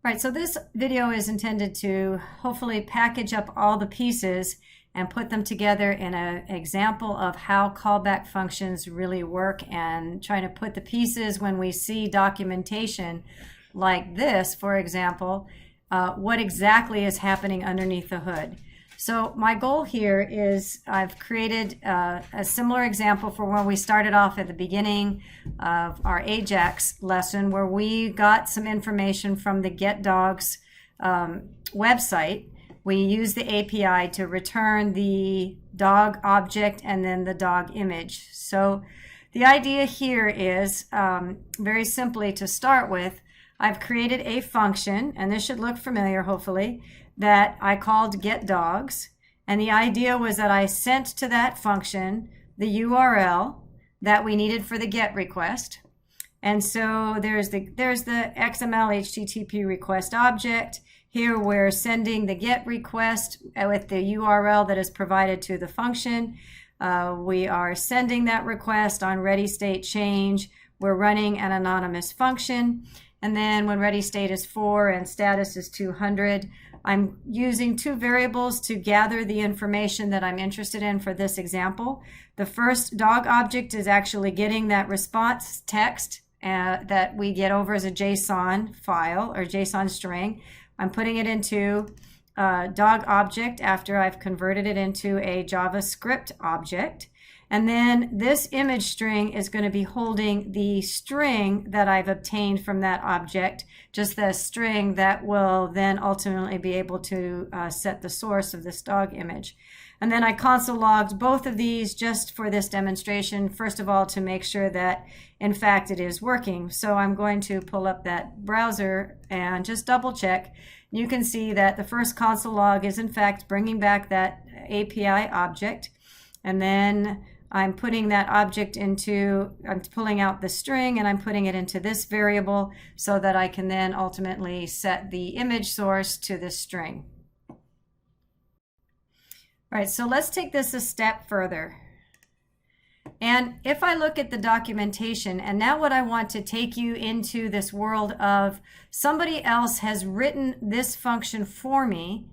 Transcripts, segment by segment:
All right, so this video is intended to hopefully package up all the pieces and put them together in an example of how callback functions really work, and trying to put the pieces when we see documentation like this, for example, what exactly is happening underneath the hood. So my goal here is I've created a similar example for when we started off at the beginning of our Ajax lesson, where we got some information from the GetDogs website. We use the API to return the dog object and then the dog image. So the idea here is very simply, to start with, I've created a function, and this should look familiar hopefully, that I called GetDogs, and the idea was that I sent to that function the URL that we needed for the GET request. And so there's the XML HTTP request object. Here we're sending the GET request with the URL that is provided to the function. We are sending that request on ready state change. We're running an anonymous function. And then when ready state is 4 and status is 200, I'm using two variables to gather the information that I'm interested in for this example. The first dog object is actually getting that response text that we get over as a JSON file or JSON string. I'm putting it into dog object after I've converted it into a JavaScript object. And then this image string is going to be holding the string that I've obtained from that object, just the string that will then ultimately be able to set the source of this dog image. And then I console logged both of these just for this demonstration, first of all, to make sure that in fact it is working. So I'm going to pull up that browser and just double check. You can see that the first console log is in fact bringing back that API object, and then I'm putting that object into, I'm pulling out the string and I'm putting it into this variable so that I can then ultimately set the image source to this string. All right, so let's take this a step further. And if I look at the documentation, and now what I want to take you into this world of somebody else has written this function for me,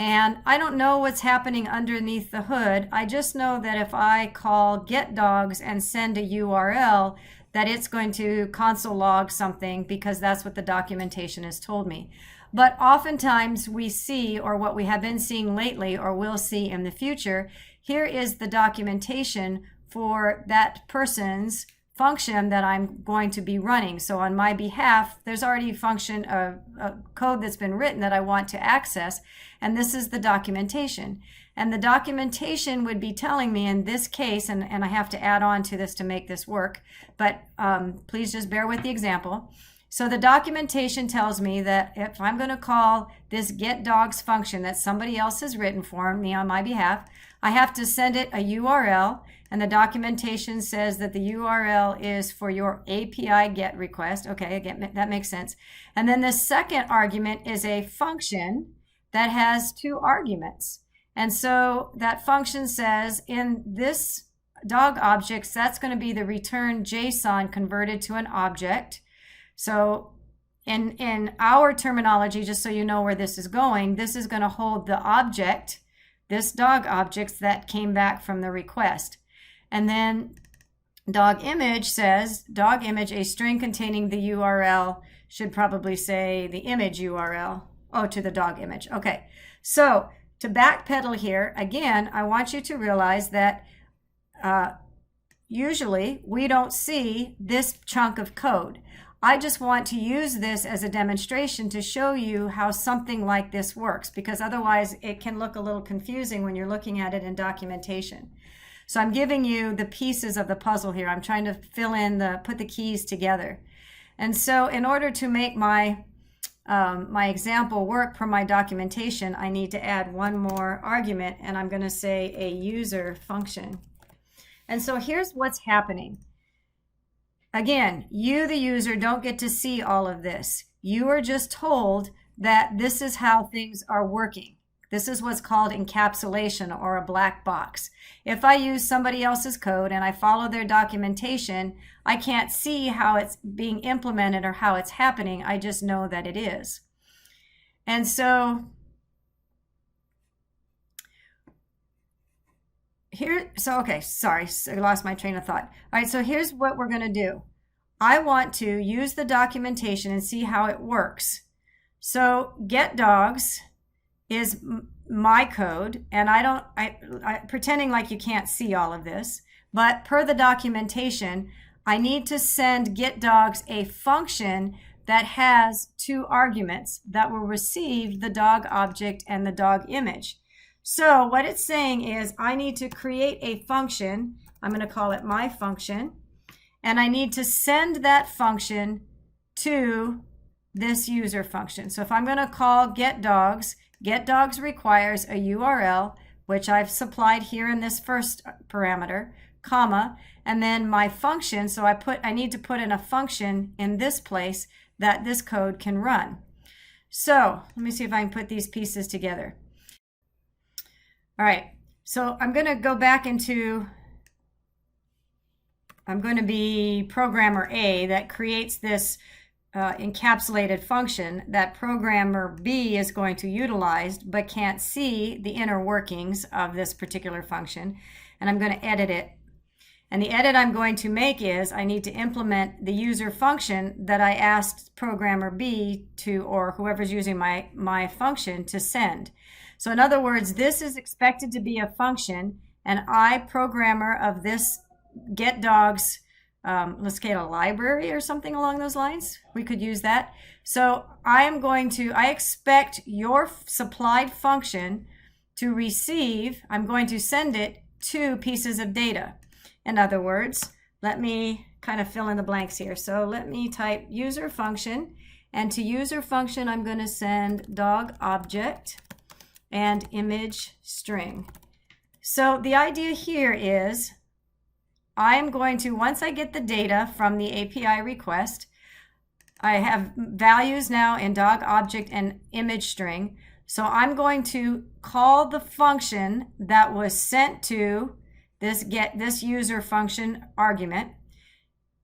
and I don't know what's happening underneath the hood. I just know that if I call GetDogs and send a URL, that it's going to console log something, because that's what the documentation has told me. But oftentimes we see, or what we have been seeing lately, or will see in the future, here is the documentation for that person's function that I'm going to be running. So on my behalf, there's already a code that's been written that I want to access, and this is the documentation. And the documentation would be telling me in this case, and I have to add on to this to make this work, but please just bear with the example. So the documentation tells me that if I'm going to call this GetDogs function that somebody else has written for me on my behalf, I have to send it a URL, and the documentation says that the URL is for your API GET request. Okay, again, that makes sense. And then the second argument is a function that has two arguments. And so that function says in this dog objects, that's going to be the return JSON converted to an object. So in our terminology, just so you know where this is going, this is going to hold the object, this dog objects that came back from the request. And then dog image says, dog image, a string containing the URL, should probably say the image URL, to the dog image. Okay, so to backpedal here, again, I want you to realize that usually we don't see this chunk of code. I just want to use this as a demonstration to show you how something like this works, because otherwise it can look a little confusing when you're looking at it in documentation. So I'm giving you the pieces of the puzzle here. I'm trying to fill in put the keys together. And so in order to make my example work for my documentation, I need to add one more argument, and I'm going to say a user function. And so here's what's happening. Again, you, the user, don't get to see all of this. You are just told that this is how things are working. This is what's called encapsulation, or a black box. If I use somebody else's code and I follow their documentation, I can't see how it's being implemented or how it's happening. I just know that it is. And so okay, sorry, I lost my train of thought. All right, so here's what we're going to do. I want to use the documentation and see how it works. So get dogs is my code, and I pretending like you can't see all of this, but per the documentation, I need to send get dogs a function that has two arguments that will receive the dog object and the dog image. So what it's saying is I need to create a function. I'm going to call it my function, and I need to send that function to this user function. So if I'm going to call get dogs requires a URL, which I've supplied here in this first parameter, comma, and then my function. So I need to put in a function in this place that this code can run. So let me see if I can put these pieces together. All right, so I'm going to go back into, I'm going to be programmer A that creates this encapsulated function that programmer B is going to utilize but can't see the inner workings of this particular function. And I'm going to edit it. And the edit I'm going to make is I need to implement the user function that I asked programmer B to, or whoever's using my function, to send. So in other words, this is expected to be a function, and I, programmer of this get dogs, let's get a library or something along those lines. We could use that. So I expect your supplied function to receive, I'm going to send it two pieces of data. In other words, let me kind of fill in the blanks here. So let me type user function, and to user function, I'm going to send dog object and image string. So the idea here is I'm going to, once I get the data from the API request, I have values now in dog object and image string. So I'm going to call the function that was sent to this user function argument,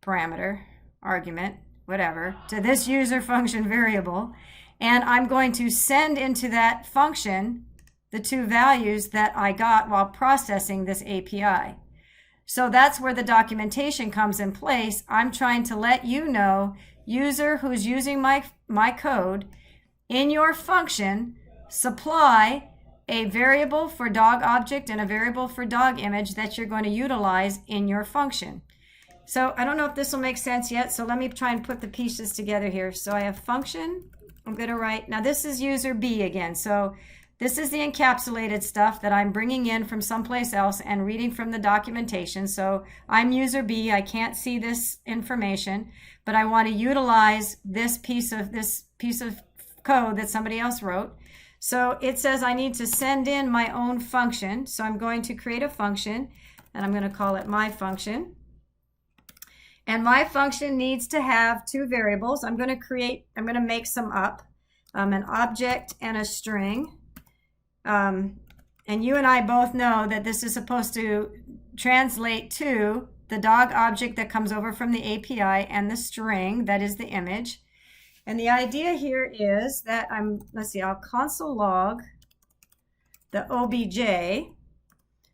parameter, argument, whatever, to this user function variable. And I'm going to send into that function the two values that I got while processing this API. So that's where the documentation comes in place. I'm trying to let you know, user who's using my code, in your function, supply a variable for dog object and a variable for dog image that you're going to utilize in your function. So I don't know if this will make sense yet, so let me try and put the pieces together here. So I have function, I'm going to write, now this is user B again. So this is the encapsulated stuff that I'm bringing in from someplace else and reading from the documentation. So I'm user B, I can't see this information, but I want to utilize this piece of code that somebody else wrote. So it says I need to send in my own function. So I'm going to create a function, and I'm going to call it my function. And my function needs to have two variables. I'm going to make some up, an object and a string. And you and I both know that this is supposed to translate to the dog object that comes over from the API and the string that is the image. And the idea here is that I'll console log the OBJ.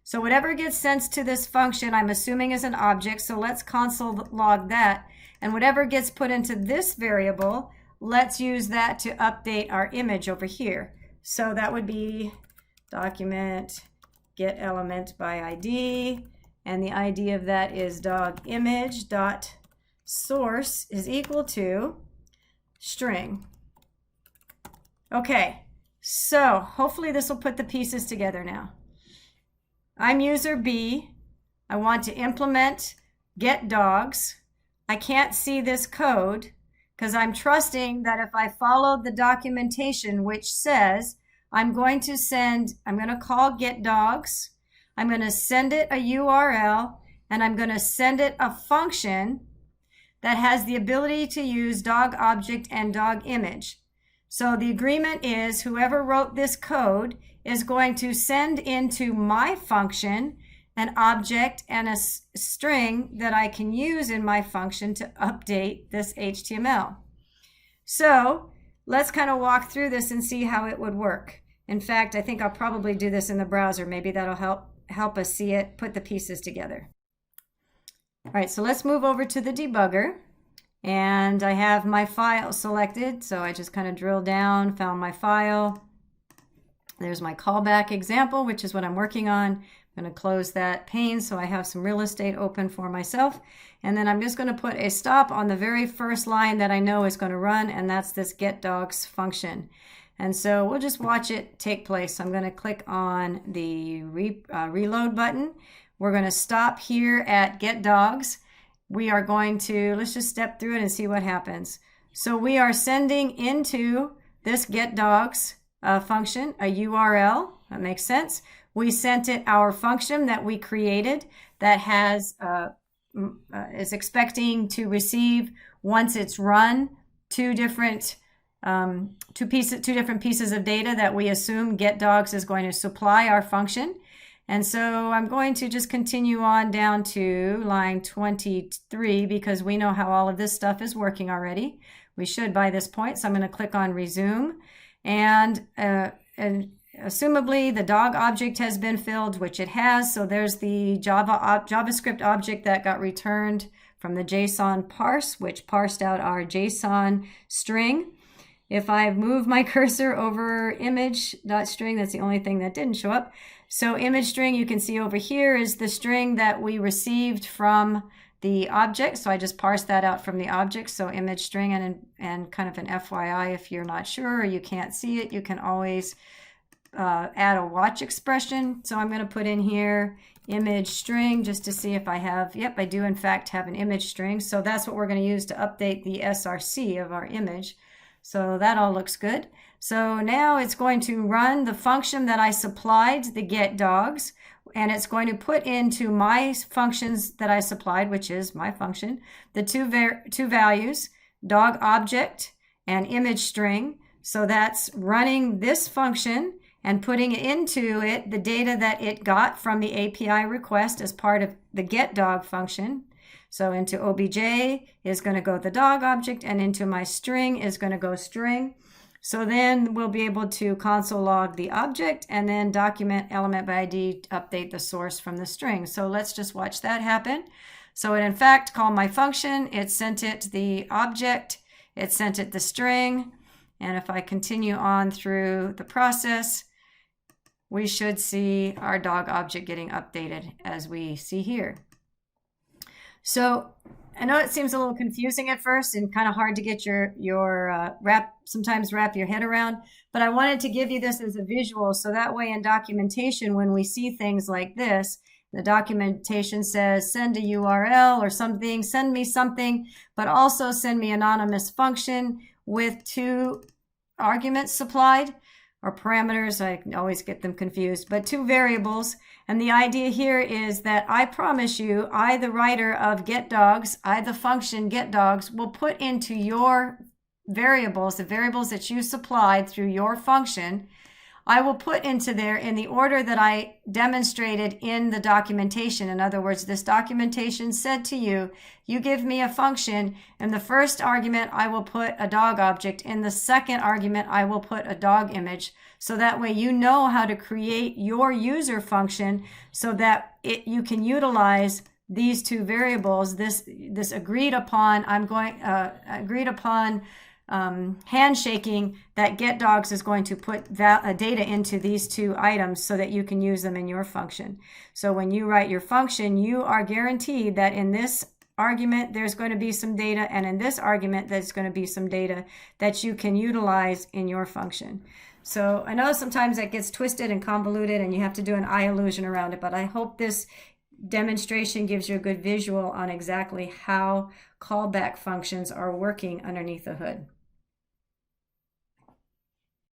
So whatever gets sent to this function, I'm assuming is an object. So let's console log that. And whatever gets put into this variable, let's use that to update our image over here. So that would be document get element by ID. And the ID of that is dog image dot source is equal to string. Okay, so hopefully this will put the pieces together now. I'm user B. I want to implement get dogs. I can't see this code because I'm trusting that if I follow the documentation which says I'm going to call get dogs, I'm going to send it a URL, and I'm going to send it a function that has the ability to use dog object and dog image. So the agreement is whoever wrote this code is going to send into my function an object and a string that I can use in my function to update this HTML. So let's kind of walk through this and see how it would work. In fact, I think I'll probably do this in the browser. Maybe that'll help us see it, put the pieces together. All right, so let's move over to the debugger. And I have my file selected, so I just kind of drilled down, found my file. There's my callback example, which is what I'm working on. I'm going to close that pane so I have some real estate open for myself. And then I'm just going to put a stop on the very first line that I know is going to run, and that's this getDogs function. And so we'll just watch it take place. I'm going to click on the reload button. We're going to stop here at getDogs. We are going to, let's just step through it and see what happens. So we are sending into this getDogs function a URL. That makes sense. We sent it our function that we created that has is expecting to receive, once it's run, two different pieces of data that we assume getDogs is going to supply our function. And so I'm going to just continue on down to line 23 because we know how all of this stuff is working already. We should by this point. So I'm going to click on resume, and assumably the dog object has been filled, which it has. So there's the JavaScript object that got returned from the JSON parse, which parsed out our JSON string. If I move my cursor over image.string, that's the only thing that didn't show up. So image string, you can see over here, is the string that we received from the object. So I just parsed that out from the object. So image string, and kind of an FYI, if you're not sure or you can't see it, you can always add a watch expression. So I'm going to put in here image string just to see if I have, yep, I do in fact have an image string. So that's what we're going to use to update the SRC of our image. So that all looks good. So now it's going to run the function that I supplied, the getDogs, and it's going to put into my functions that I supplied, which is my function, the two values, dog object and image string. So that's running this function and putting into it the data that it got from the API request as part of the getDog function. So into obj is going to go the dog object, and into my string is going to go string. So then we'll be able to console log the object and then document element by ID, update the source from the string. So let's just watch that happen. So it in fact called my function, it sent it the object, it sent it the string, and if I continue on through the process, we should see our dog object getting updated as we see here. So I know it seems a little confusing at first and kind of hard to get your sometimes wrap your head around, but I wanted to give you this as a visual so that way in documentation, when we see things like this, the documentation says send a URL or something, send me something, but also send me anonymous function with two arguments supplied, or parameters. I always get them confused, but two variables. And the idea here is that I promise you, I, the writer of getDogs, I, the function getDogs, will put into your variables, the variables that you supplied through your function, I will put into there in the order that I demonstrated in the documentation. In other words, this documentation said to you, you give me a function, in the first argument I will put a dog object, in the second argument I will put a dog image, so that way you know how to create your user function so that you can utilize these two variables, this agreed upon, handshaking that getDogs is going to put data into these two items so that you can use them in your function. So when you write your function, you are guaranteed that in this argument there's going to be some data, and in this argument there's going to be some data that you can utilize in your function. So I know sometimes that gets twisted and convoluted and you have to do an eye illusion around it, but I hope this demonstration gives you a good visual on exactly how callback functions are working underneath the hood.